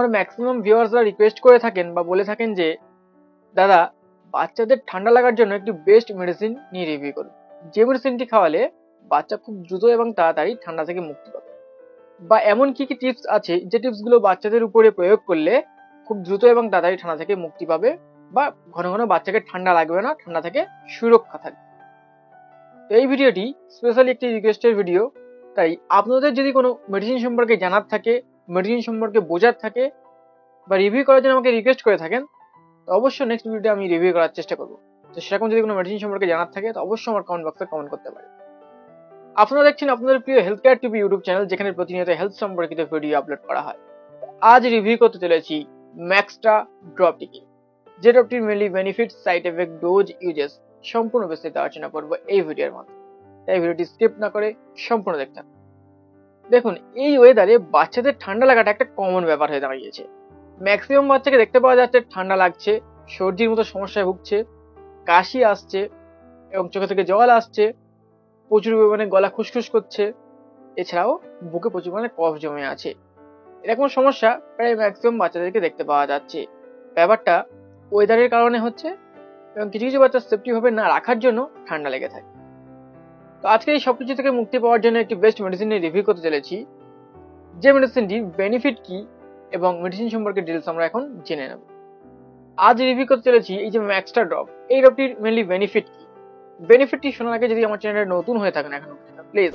আমার ম্যাক্সিমাম ভিউয়ার্সরা রিকোয়েস্ট করে থাকেন বা বলে থাকেন যে দাদা বাচ্চাদের ঠান্ডা লাগার জন্য একটু বেস্ট মেডিসিন নিয়ে রিভিউ করুন, যে মেডিসিনটি খাওয়ালে বাচ্চা খুব দ্রুত এবং তাড়াতাড়ি ঠান্ডা থেকে মুক্তি পাবে, বা এমন কি কি টিপস আছে যে টিপসগুলো বাচ্চাদের উপরে প্রয়োগ করলে খুব দ্রুত এবং তাড়াতাড়ি ঠান্ডা থেকে মুক্তি পাবে বা ঘন ঘন বাচ্চাকে ঠান্ডা লাগবে না, ঠান্ডা থেকে সুরক্ষা থাকবে। তো এই ভিডিওটি স্পেশালি একটি রিকোয়েস্টের ভিডিও, তাই আপনাদের যদি কোনো মেডিসিন সম্পর্কে জানার থাকে, মেডিসিন সম্পর্কে বোঝার থাকে বা রিভিউ করার জন্য আমাকে রিকোয়েস্ট করে থাকেন, তো অবশ্যই নেক্সট ভিডিওতে আমি রিভিউ করার চেষ্টা করবো। তো সেরকম যদি কোনো মেডিসিন সম্পর্কে জানার থাকে তো অবশ্যই আমার কমেন্ট বক্সে কমেন্ট করতে পারেন। আপনারা দেখছেন আপনাদের প্রিয় health care TV YouTube channel, যেখানে প্রতিনিয়ত হেলথ সম্পর্কিত ভিডিও আপলোড করা হয়। আজ রিভিউ করতে চলেছি ম্যাক্সট্রা ড্রপটিকে, যে ড্রপটির mainly benefit, side effect, dose, uses সম্পূর্ণ বিস্তারিত আলোচনা করবো এই ভিডিওর মধ্যে। তাই ভিডিওটি স্কিপ না করে সম্পূর্ণ দেখতে হবে। দেখুন, এই ওয়েদারে বাচ্চাদের ঠান্ডা লাগাটা একটা কমন ব্যাপার হয়ে দাঁড়িয়েছে। ম্যাক্সিমাম বাচ্চাকে দেখতে পাওয়া যাচ্ছে ঠান্ডা লাগছে, সর্দির মতো সমস্যায় ভুগছে, কাশি আসছে এবং চোখে থেকে জল আসছে, প্রচুর পরিমাণে গলা খুসখুস করছে, এছাড়াও বুকে প্রচুর পরিমাণে কফ জমে আছে। এরকম সমস্যা প্রায় ম্যাক্সিমাম বাচ্চাদেরকে দেখতে পাওয়া যাচ্ছে। ব্যাপারটা ওয়েদারের কারণে হচ্ছে এবং কিছু কিছু বাচ্চা সেফটি ভাবে না রাখার জন্য ঠান্ডা লেগে থাকে। তো আজকে এই সবকিছু থেকে মুক্তি পাওয়ার জন্য একটি বেস্ট মেডিসিন নিয়ে রিভিউ করতে চলেছি, যে মেডিসিনটির বেনিফিট কি এবং মেডিসিন সম্পর্কে ডিটেলস আমরা এখন জেনে নেব। আজ রিভিউ করতে চলেছি এই যে ম্যাক্সট্রা ড্রপ, এই ড্রপটির মেনলি বেনিফিট কি। বেনিফিটটি শোনার আগে যদি আমার চ্যানেলে নতুন হয়ে থাকেন এখনো, প্লিজ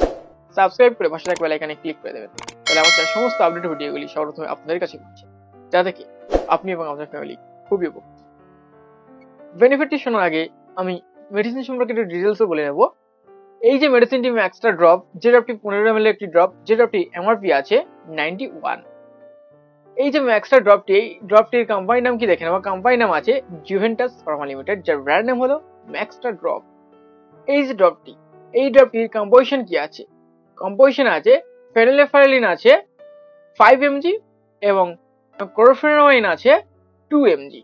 সাবস্ক্রাইব করে পাশে থাকা বেল আইকনে ক্লিক করে দেবেন, তাহলে আমার চ্যানেলের সমস্ত আপডেট ভিডিওগুলি সর্বপ্রথমে আপনাদের কাছে পৌঁছে, যা থেকে আপনি এবং আপনার ফ্যামিলি খুবই উপকৃত। বেনিফিটটি শোনার আগে আমি মেডিসিন সম্পর্কে একটু ডিটেলসও বলে নেব। এই যে মেডিসিনটি ম্যাক্সট্রা ড্রপ, যে ড্রপটি 15 ml একটি ড্রপ, যে ড্রপটি এমআরপি আছে 91। এই যে ম্যাক্সট্রা ড্রপটি, এই ড্রপটির কোম্পানি নাম কি দেখে নেব। কোম্পানি নাম আছে জুভেন্টাস ফার্মা লিমিটেড, যার ব্র্যান্ড নাম হলো ম্যাক্সট্রা ড্রপ। এই যে ড্রপটি, এই ড্রপটির কম্পোজিশন কি আছে? কম্পোজিশন আছে ফেনিলেফারেলিন আছে 5 mg এবং ক্লোরোফেনামাইন আছে 2 mg।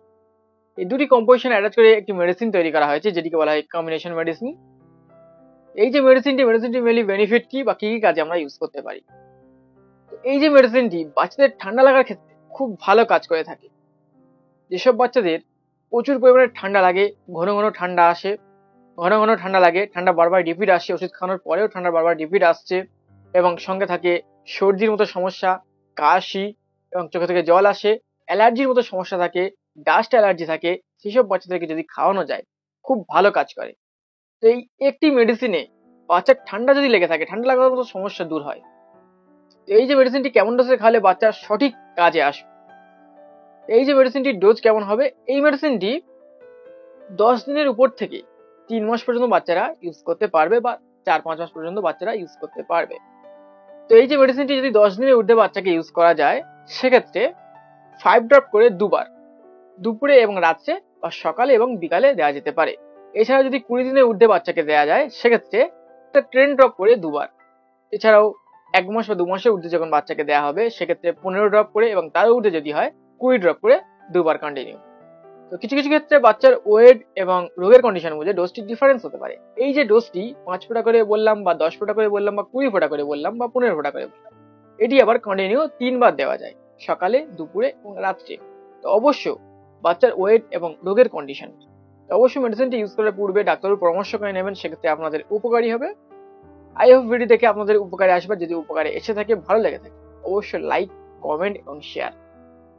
এই দুটি কম্পোজিশন অ্যাটাচ করে একটি মেডিসিন তৈরি করা হয়েছে, যেটিকে বলা হয় কম্বিনেশন মেডিসিন। এই যে মেডিসিনটি মেনলি বেনিফিট কি বা কি কি কাজে আমরা ইউজ করতে পারি। এই যে মেডিসিনটি বাচ্চাদের ঠান্ডা লাগার ক্ষেত্রে খুব ভালো কাজ করে থাকে। যেসব বাচ্চাদের প্রচুর পরিমাণে ঠান্ডা লাগে, ঘন ঘন ঠান্ডা আসে, ঘন ঘন ঠান্ডা লাগে, ঠান্ডা বারবার রিপিট আসছে, ওষুধ খাওয়ানোর পরেও ঠান্ডা বারবার রিপিট আসছে এবং সঙ্গে থাকে সর্দির মতো সমস্যা, কাশি এবং চোখে থেকে জল আসে, অ্যালার্জির মতো সমস্যা থাকে, ডাস্ট অ্যালার্জি থাকে, সেসব বাচ্চাদেরকে যদি খাওয়ানো যায় খুব ভালো কাজ করে। তো এই একটি মেডিসিনে বাচ্চার ঠান্ডা যদি লেগে থাকে, ঠান্ডা লাগার মতো সমস্যা দূর হয়। এই যে মেডিসিনটি কেমন ডোজে খাওয়ালে বাচ্চার সঠিক কাজে আসবে, এই যে মেডিসিনটির ডোজ কেমন হবে, এই মেডিসিনটি 10 দিনের উপর থেকে 3 মাস পর্যন্ত বাচ্চারা ইউজ করতে পারবে বা 4-5 মাস পর্যন্ত বাচ্চারা ইউজ করতে পারবে। তো এই যে মেডিসিনটি যদি 10 দিনের ঊর্ধ্বে বাচ্চাকে ইউজ করা যায়, সেক্ষেত্রে 5 ড্রপ করে দুবার, দুপুরে এবং রাত্রে বা সকালে এবং বিকালে দেওয়া যেতে পারে। এছাড়া যদি 20 দিনের ঊর্ধ্বে বাচ্চাকে দেওয়া যায়, সেক্ষেত্রে 10 ড্রপ করে দুবার। এছাড়াও 1 মাস বা 2 মাসের ঊর্ধ্বে যখন বাচ্চাকে দেওয়া হবে, সেক্ষেত্রে 15 ড্রপ করে এবং তার ঊর্ধ্বে যদি হয় 20 ড্রপ করে দুবার কন্টিনিউ। তো কিছু কিছু ক্ষেত্রে বাচ্চার ওয়েট এবং রোগের কন্ডিশন বুঝে ডোজটি ডিফারেন্স হতে পারে। এই যে ডোজটি 5 ফোঁটা করে বললাম বা 10 ফোঁটা করে বললাম বা 20 ফোঁটা করে বললাম বা 15 ফোঁটা করে বললাম, এটি আবার কন্টিনিউ 3 বার দেওয়া যায়, সকালে, দুপুরে এবং রাত্রে। তো অবশ্য বাচ্চার ওয়েট এবং রোগের কন্ডিশন অবশ্যই মেডিসিনটি ইউজ করার পূর্বে ডাক্তারের পরামর্শ করে নেবেন, সেক্ষেত্রে আপনাদের উপকারী হবে। আই হোপ ভিডিও দেখে আপনাদের উপকারে আসবে। যদি উপকারে এসে থাকে, ভালো লেগে থাকে, অবশ্যই লাইক, কমেন্ট এবং শেয়ার।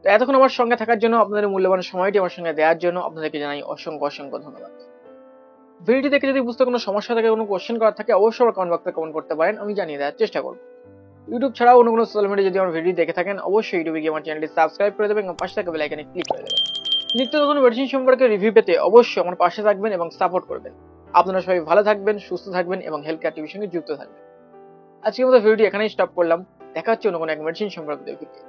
তো এতক্ষণ আমার সঙ্গে থাকার জন্য, আপনাদের মূল্যবান সময়টি আমার সঙ্গে দেওয়ার জন্য আপনাদেরকে জানাই অসংখ্য অসংখ্য ধন্যবাদ। ভিডিওটি দেখে যদি বুঝতে কোনো সমস্যা থাকে, কোনো কোশ্চেন করার থাকে, অবশ্যই আমার কমেন্ট বক্সে কমেন্ট করতে পারেন, আমি জানিয়ে দেওয়ার চেষ্টা করব। ইউটিউব ছাড়াও অন্য কোনো সোশ্যাল মিডিয়া যদি আমার ভিডিও দেখে থাকেন, অবশ্যই ইউটিউবে গিয়ে আমার চ্যানেলটি সাবস্ক্রাইব করে দেবেন এবং পাশে থাকা বেল আইকনে ক্লিক করে দেবেন। নিত্য নতুন মেডিসিন সম্পর্কে রিভিউ পেতে অবশ্যই আমার পাশে থাকবেন এবং সাপোর্ট করবেন। আপনারা সবাই ভালো থাকবেন, সুস্থ থাকবেন এবং হেলথ কেয়ার টিভির সঙ্গে যুক্ত থাকবেন। আজকের মতো ভিডিওটি এখানেই স্টপ করলাম। দেখা হচ্ছে অন্য কোনো এক মেডিসিন সম্পর্কিত ভিডিও।